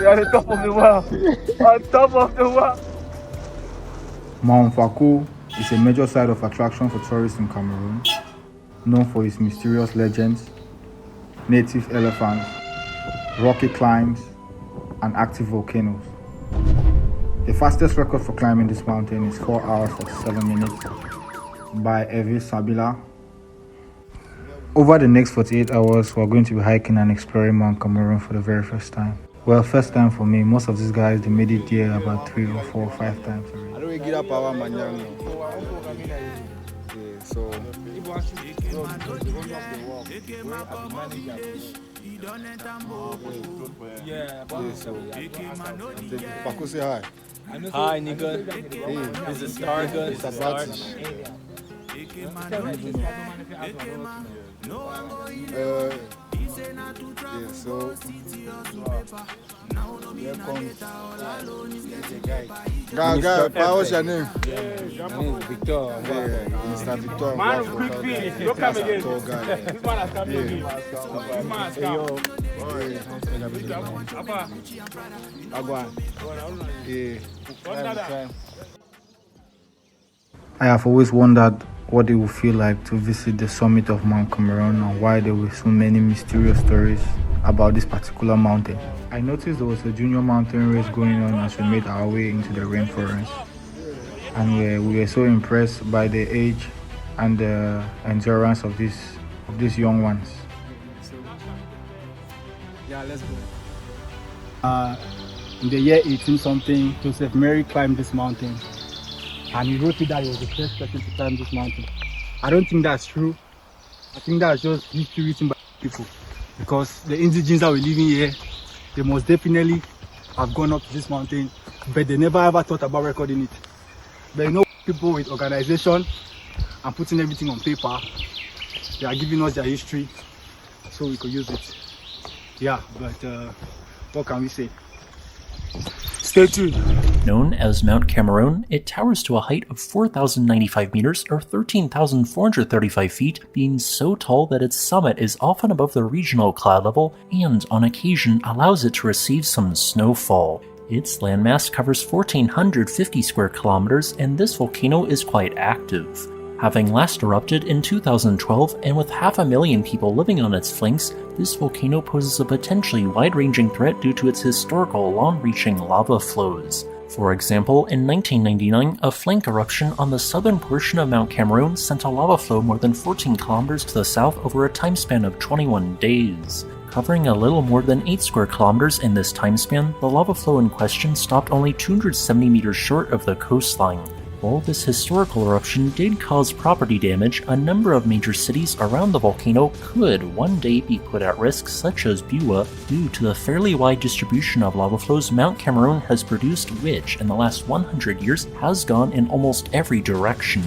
We are the top of the world. On top of the world. Mount Fako is a major site of attraction for tourists in Cameroon, known for its mysterious legends, native elephants, rocky climbs, and active volcanoes. The fastest record for climbing this mountain is 4 hours 47 minutes by Evi Sabila. Over the next 48 hours, we're going to be hiking and exploring Mount Cameroon for the very first time. Well, first time for me. Most of these guys, they made it there about 3 or 4 or 5 times already. I don't get up our manjang. So Paco say hi. Hi, nigga. Hey, Is it star good? it's a British. So here comes guy, what's your name? My name is Victor. Mr. Victor. Man, quick feed. Don't come again. Tall guy. This man has come again. This man has come. Agua. I have always wondered what it would feel like to visit the summit of Mount Cameroon and why there were so many mysterious stories about this particular mountain. I noticed there was a junior mountain race going on as we made our way into the rainforest, and we were so impressed by the age and the endurance of these young ones. Yeah, let's go. In the year 18 something, Joseph Mary climbed this mountain, and he wrote it that he was the first person to climb this mountain. I don't think that's true. I think that's just history written by people, because the indigenes that were living here, they must definitely have gone up to this mountain, but they never ever thought about recording it. But you know, people with organization and putting everything on paper, they are giving us their history so we could use it. Yeah, but what can we say? Stay tuned. Known as Mount Cameroon, it towers to a height of 4,095 meters or 13,435 feet, being so tall that its summit is often above the regional cloud level and, on occasion, allows it to receive some snowfall. Its landmass covers 1,450 square kilometers, and this volcano is quite active. Having last erupted in 2012 and with 500,000 people living on its flanks, this volcano poses a potentially wide-ranging threat due to its historical long-reaching lava flows. For example, in 1999, a flank eruption on the southern portion of Mount Cameroon sent a lava flow more than 14 kilometers to the south over a time span of 21 days. Covering a little more than 8 square kilometers in this time span, the lava flow in question stopped only 270 meters short of the coastline. While this historical eruption did cause property damage, a number of major cities around the volcano could one day be put at risk, such as Buea, due to the fairly wide distribution of lava flows Mount Cameroon has produced, which, in the last 100 years, has gone in almost every direction.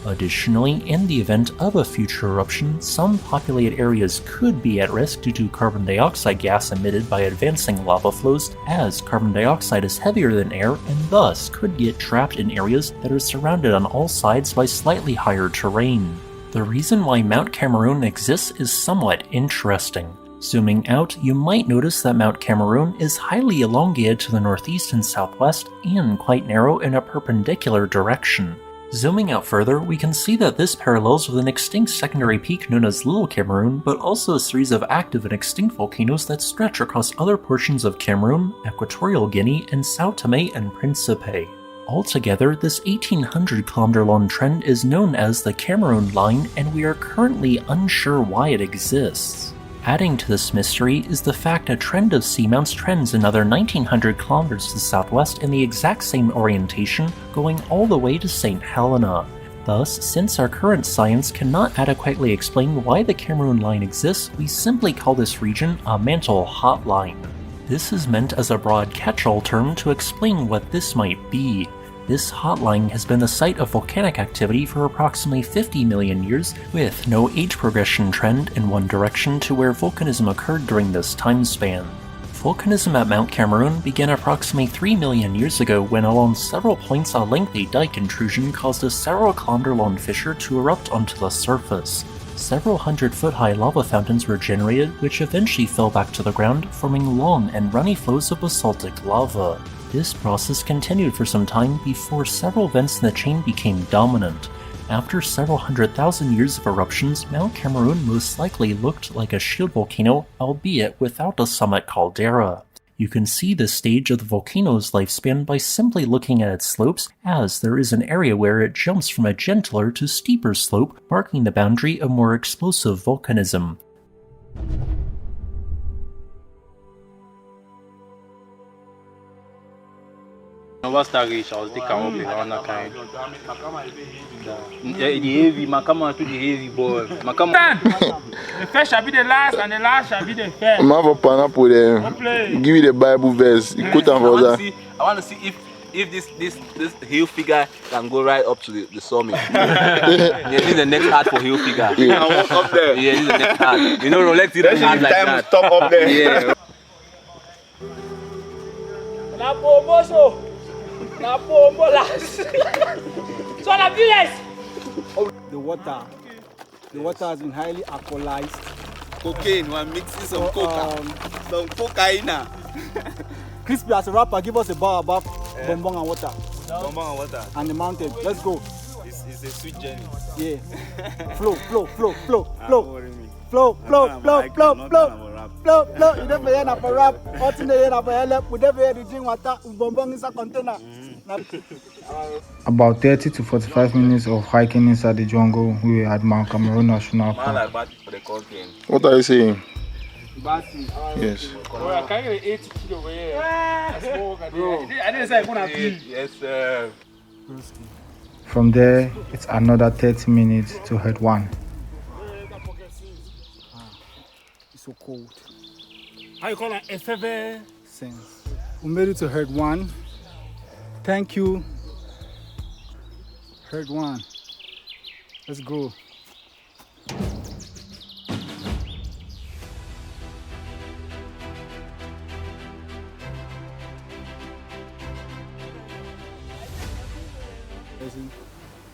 Additionally, in the event of a future eruption, some populated areas could be at risk due to carbon dioxide gas emitted by advancing lava flows, as carbon dioxide is heavier than air and thus could get trapped in areas that are surrounded on all sides by slightly higher terrain. The reason why Mount Cameroon exists is somewhat interesting. Zooming out, you might notice that Mount Cameroon is highly elongated to the northeast and southwest and quite narrow in a perpendicular direction. Zooming out further, we can see that this parallels with an extinct secondary peak known as Little Cameroon, but also a series of active and extinct volcanoes that stretch across other portions of Cameroon, Equatorial Guinea, and São Tomé and Príncipe. Altogether, this 1,800-kilometer-long trend is known as the Cameroon Line, and we are currently unsure why it exists. Adding to this mystery is the fact a trend of seamounts trends another 1,900 kilometers to the southwest in the exact same orientation, going all the way to St. Helena. Thus, since our current science cannot adequately explain why the Cameroon Line exists, we simply call this region a mantle hot line. This is meant as a broad catch-all term to explain what this might be. This hotline has been the site of volcanic activity for approximately 50 million years, with no age progression trend in one direction to where volcanism occurred during this time span. Volcanism at Mount Cameroon began approximately 3 million years ago when along several points a lengthy dike intrusion caused a several kilometer long fissure to erupt onto the surface. several 100-foot-high lava fountains were generated, which eventually fell back to the ground, forming long and runny flows of basaltic lava. This process continued for some time before several vents in the chain became dominant. After several 100,000 years of eruptions, Mount Cameroon most likely looked like a shield volcano, albeit without a summit caldera. You can see this stage of the volcano's lifespan by simply looking at its slopes, as there is an area where it jumps from a gentler to steeper slope, marking the boundary of more explosive volcanism. What's that reach? I was the come up around that kind. Yeah, the heavy, my camera to the heavy boy. My camera. The first shall be the last, and the last shall be the first. I'm have a pineapple there. Give you the Bible verse. You put on for that. I want to see if this hill figure can go right up to the summit. Yeah, this is the next art for hill figure. Yeah. I walk up there. Yeah, this is the next art. You know, Rolex didn't art like that. Stop up there. Yeah. La pomoso, la pomolas. So la village. The water has been highly alkalized. Cocaine, one mixing some coca, some cocaine. Crispy, as a rapper, give us a bar about bonbon and water. Bonbon and water. And the mountain. Let's go. It's a sweet journey. Yeah. Flow. You never hear of a rap. What's in the air of a help? We never hear the drink water. Bonbon is a container. About 30 to 45 minutes of hiking inside the jungle, we were at Mount Cameroon National Park. What are you saying? I Yes. can't get 80 kilo over here. I didn't say I'm gonna be. Yes, sir. From there, it's another 30 minutes to Head 1. It's so cold. How you call it? Efebe. Sense. We made it to Herd 1. Thank you. Herd 1. Let's go.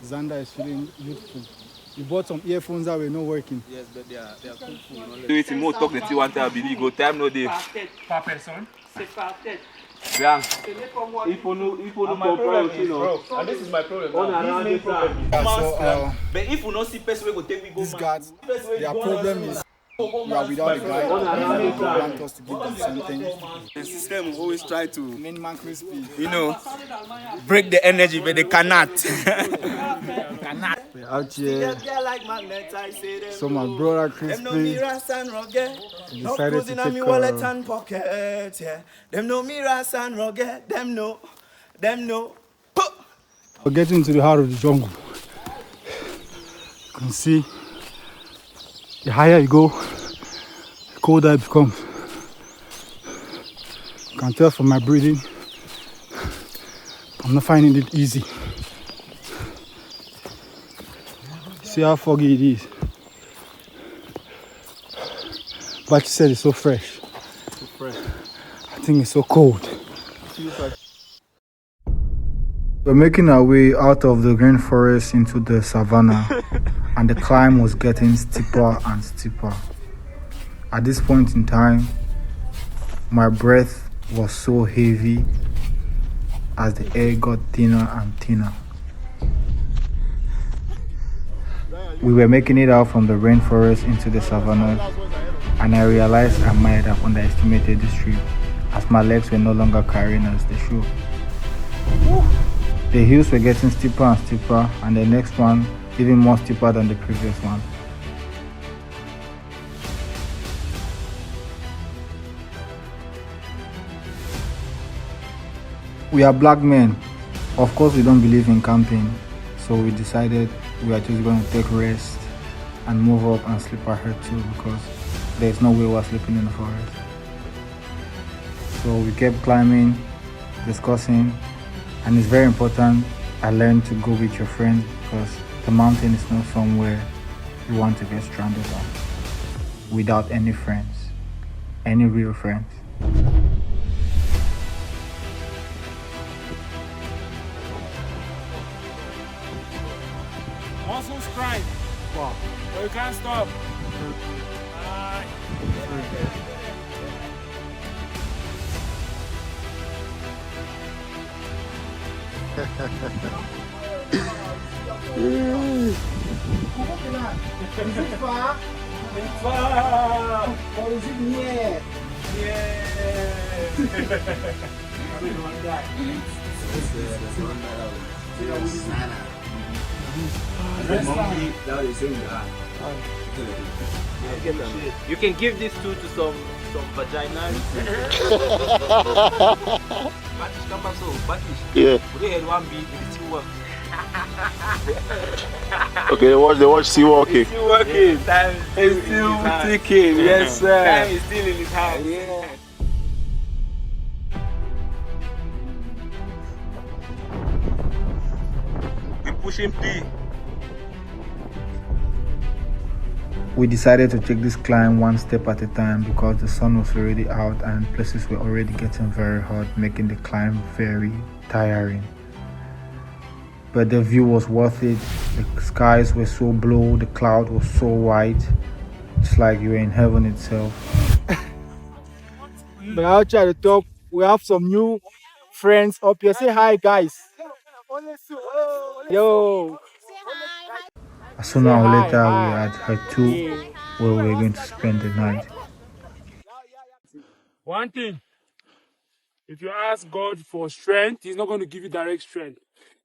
Xander is feeling youthful. You bought some earphones that were not working. Yes, but they are cool. Do it more talk the one time I go time no day. Par personne. C'est par tête. Bien. Il faut nous comprendre aussi, non? And this is my problem. On a rendu ça. But if we not see person we go take we go. These guys, their problem is we are without the guy. They want us to give them something. The system always try to, Main man crispy. you know, break the energy, but they cannot. We're out here. So my brother crispy decided to take Them know me ras and rugged. Them know. We're getting into the heart of the jungle. You can see the higher you go, the colder it becomes. You can tell from my breathing, I'm not finding it easy. See how foggy it is. But you said it's so fresh. I think it's so cold. We're making our way out of the rainforest into the savannah, and the climb was getting steeper and steeper. At this point in time, my breath was so heavy as the air got thinner and thinner. We were making it out from the rainforest into the savannah, and I realized I might have underestimated this trip, as my legs were no longer carrying as they should. The hills were getting steeper and steeper, and the next one even more steeper than the previous one. We are black men. Of course, we don't believe in camping, so we decided we are just going to take rest and move up and sleep ahead too, because there's no way we're sleeping in the forest. So we kept climbing, discussing, and it's very important I learned to go with your friends, because the mountain is not somewhere you want to get stranded on without any friends, any real friends. Muscles cry. Wow. But you can't stop. Is it far? Far. Or is it near? You can give this to some vagina. Yeah. Okay, they watch sea walking. Still working. Time is still ticking. Yes, sir. Time is still in his hand. Yeah. We pushing P. We decided to take this climb one step at a time because the sun was already out and places were already getting very hot, making the climb very tiring. But the view was worth it. The skies were so blue, the cloud was so white. It's like you were in heaven itself. But I'll try to talk. We have some new friends up here. Say hi, guys. Yo. Sooner or hi, later, hi. we had her two where we were going to spend the night. One thing, if you ask God for strength, He's not going to give you direct strength.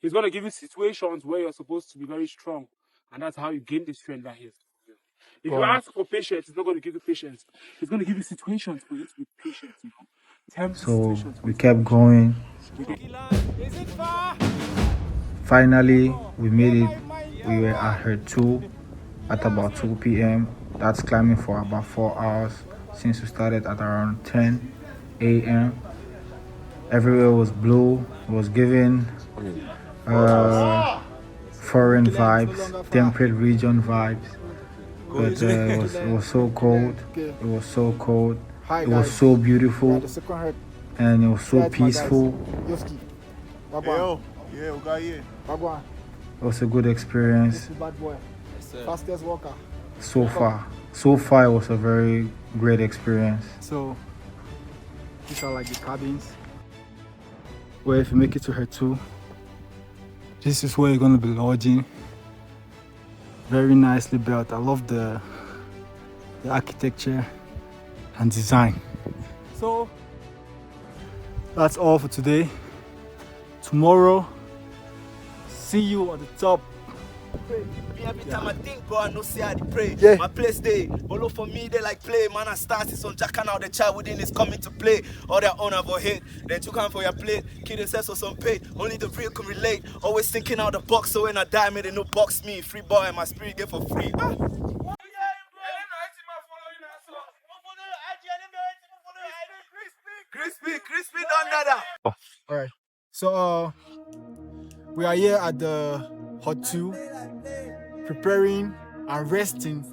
He's going to give you situations where you're supposed to be very strong. And that's how you gain the strength that He has. If you ask for patience, He's not going to give you patience. He's going to give you situations for you to be patient. You know? So we kept going. Finally, we made it. We were at her 2 at about 2 p.m. That's climbing for about 4 hours since we started at around 10 a.m. Everywhere was blue. It was giving foreign vibes, temperate region vibes. But it was so cold. It was so cold. It was so beautiful. And it was so peaceful. It was a good experience. Fastest walker. So far it was a very great experience. So these are like the cabins. Well, if you make it to her 2, this is where you're gonna be lodging. Very nicely built. I love the architecture and design. So that's all for today. Tomorrow, see you on the top. Every time I think, bro, I know see how they pray. Yeah. My place they follow for me, they like play. Man, I start it's on Jack and now the child within is coming to play. All their own have a hit. Then you come for your plate. Kid themselves for some pay. Only the real can relate. Always thinking out the box, so when I die, may they no box me. Free boy and my spirit get for free. Crispy, done that. Alright. So we are here at the Hut 2, preparing and resting.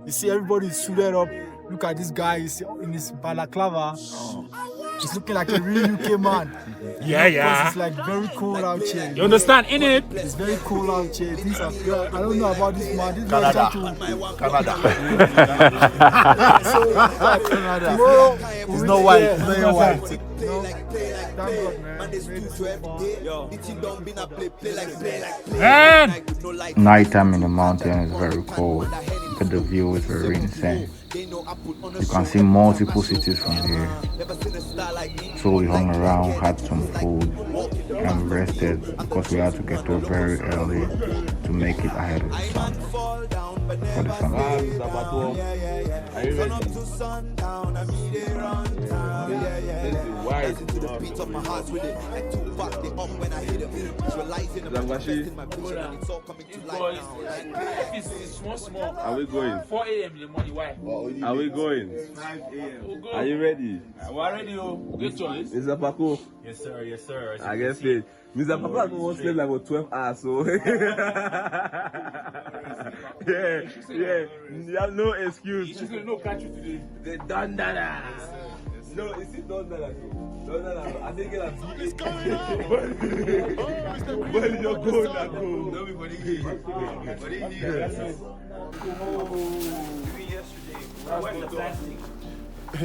You see everybody is suited up. Look at this guy, he's in his balaclava. He's looking like a real UK man. Yeah. Because it's like very cold out here. You understand, innit? It's very cold out here. Things are good. I don't know about this man. This man Canada. tomorrow It's not white. It's not your white. thank God, man. Nighttime in the mountain is very cold, but the view is very insane. You can see multiple cities from here. So we hung around, had some food, and rested because we had to get up very early to make it ahead of the sun for the summit. Are you ready? Small. Are we going? 4 a.m. in the morning. Why? Are we going? 5 a.m. Are you ready? We're ready. Get choice. Mr. Paco? Yes, sir. I guess it. Mr. Papa won't sleep like for 12 hours, so. yeah. You have no excuse. She's going to catch you today. They done that. No, it's still not that. I think it's When you're going, I go. No, everybody here. Where's the plastic?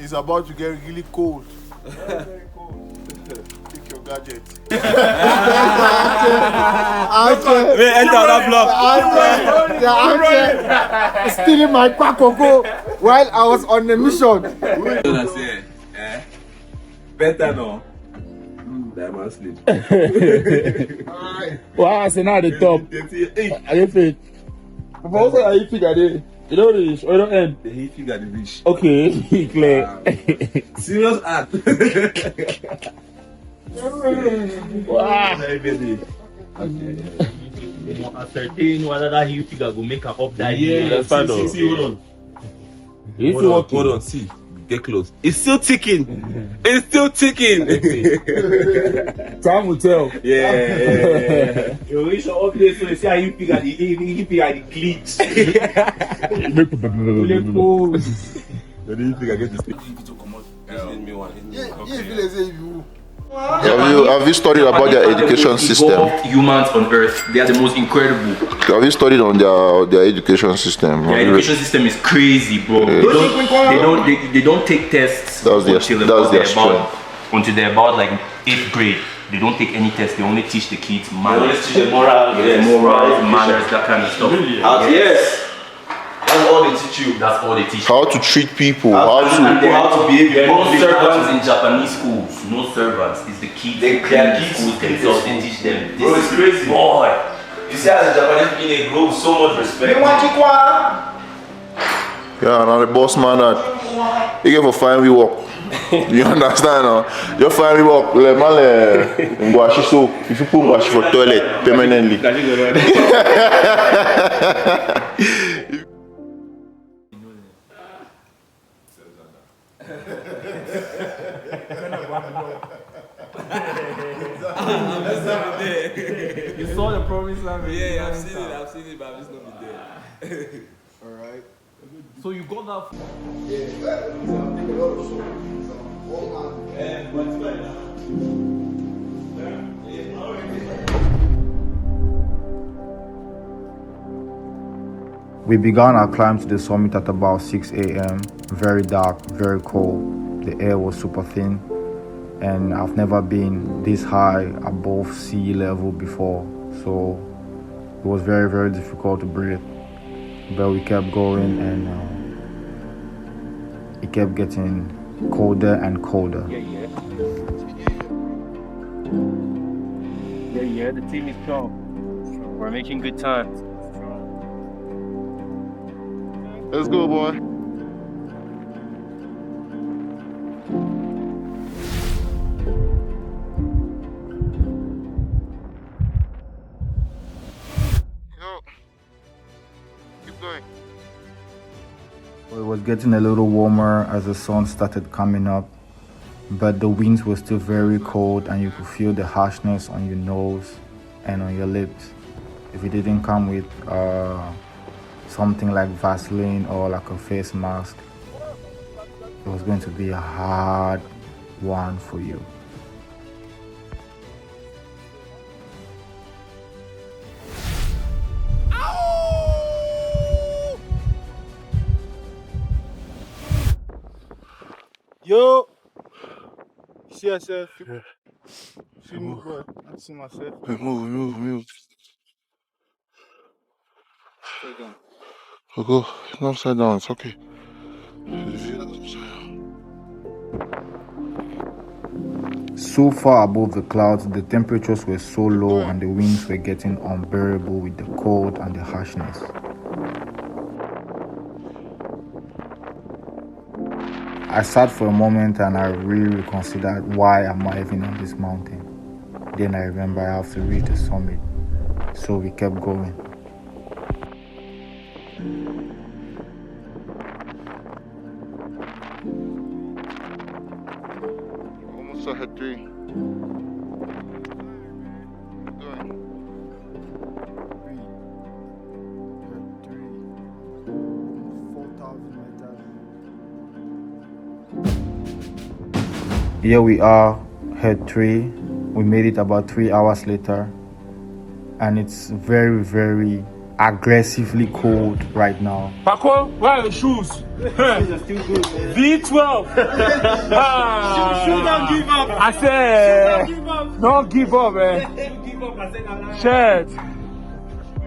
It's about to get really cold. Very cold. Pick your gadget. Enter that block. Stealing my pakoko while I was on the mission. Better no. That man sleep. Wow, so now the top. Are you fit? But also, are you figure it? You don't reach or you don't end? He figure the reach. Okay, clear. Serious act. Wow. Very busy. Ascertain whether that heel figure will make an up that Yeah, see, hold on. Hold on, see. Get close. It's still ticking. It's still ticking. Time will tell. Yeah. You reach your update so you see how you figure the glitch. Then you figure get this thing. Have you studied about their education system? Evolved humans on Earth, they are the most incredible. Have you studied on their education system? Their education system is crazy, bro. They don't take tests until they're about like 8th grade. They don't take any tests. They only teach the kids manners, morals, manners, that kind of stuff. Yes. That's all they teach you. That's all they teach. How to treat people, how to behave. There are no servants in Japanese schools. No servants. It's the kids. They schools themselves. They teach them. Bro, it's crazy. Boy. You see how the Japanese people they grow with so much respect. Yeah, and I'm the boss man that you get for fine we work. You understand? You find we work. Like man, ngwashi so if you put ngwashi for toilet permanently. You saw the promise land. Yeah, I've seen it, but I'm just not be there. Alright. So you got that. We began our climb to the summit at about 6 a.m. Very dark, very cold. The air was super thin, and I've never been this high above sea level before, so it was very, very difficult to breathe. But we kept going, and it kept getting colder and colder. Yeah, the team is strong. We're making good times. Let's go, boy. Keep going. It was getting a little warmer as the sun started coming up, but the winds were still very cold, and you could feel the harshness on your nose and on your lips. If it didn't come with something like Vaseline or like a face mask, it was going to be a hard one for you. Yo! See yourself? See me, bro. I see myself. Move. Go. It's not upside down. It's okay. So far above the clouds, the temperatures were so low and the winds were getting unbearable with the cold and the harshness. I sat for a moment and I really reconsidered, why am I even on this mountain? Then I remember I have to reach the summit, so we kept going. Almost ahead 3. Keep going. 4,000 meters. Here we are, head 3. We made it about 3 hours later, and it's very, very aggressively cold right now. Paco, where are your shoes? V12. Don't give up. I said, don't give up, man. Shit.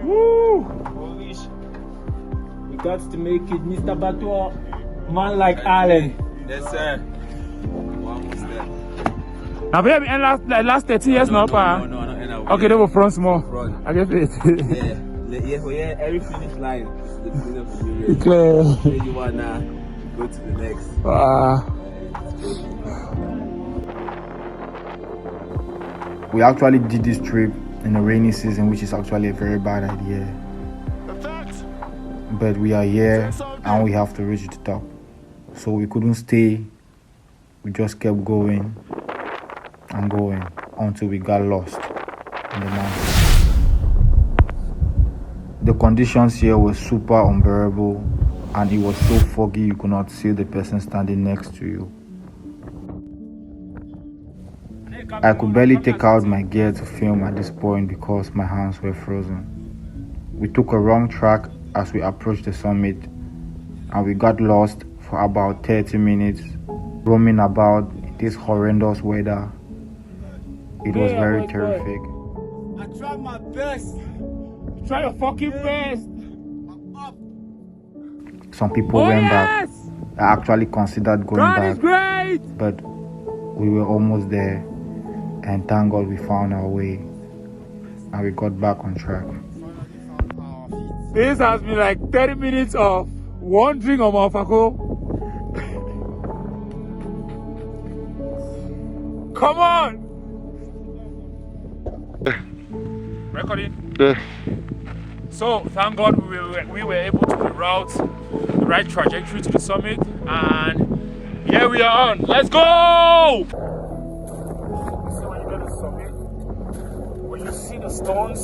Woo. We got to make it, Mr. Batua. Man like Allen. Yes, sir. Almost there. Now, we have been last 30 years now, pa. No, Okay, they were front small. Front. I get it. Yeah, every finish line is the beginning of the period. It's clear. Where you want now, go to the next. We actually did this trip in the rainy season, which is actually a very bad idea. But we are here and we have to reach the top. So we couldn't stay. We just kept going and going until we got lost in the mountains. The conditions here were super unbearable, and it was so foggy you could not see the person standing next to you. I could barely take out my gear to film at this point because my hands were frozen. We took a wrong track as we approached the summit, and we got lost for about 30 minutes, roaming about in this horrendous weather. It was very terrific. I tried my best. Try your fucking best. Some people went back. I actually considered going God back, is great. but we were almost there, and thank God we found our way and we got back on track. This has been like 30 minutes of wandering on Mount Fako. Come on! Recording? Yeah. So, thank God we were able to reroute the right trajectory to the summit, and here we are on. Let's go! So when you get to the summit, when you see the stones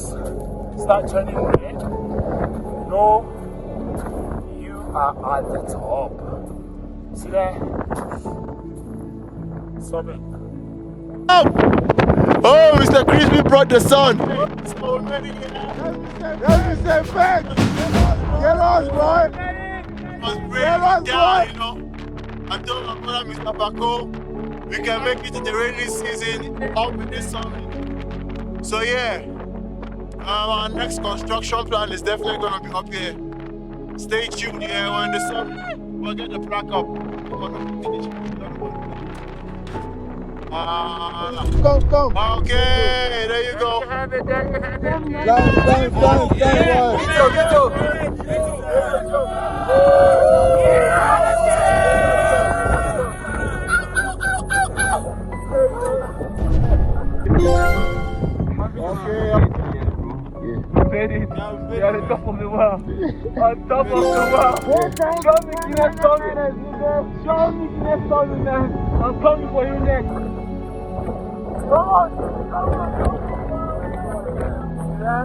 start turning red, know you are at the top. See that? Summit. Oh, Mr. Crispy brought the sun. Get lost, boy. Get lost, boy. You know, I told my brother, Mr. Bako, we can make it in the rainy season up with this summit. So yeah, our next construction plan is definitely going to be up here. Stay tuned here when the summit. We'll get the plaque up. Come. Okay, there you go. Made it. We are on top of the world. On top of the world. Show me Guinness Dominance, nigga. Show me Guinness Dominance. I'm coming for you next. Come on. Yeah.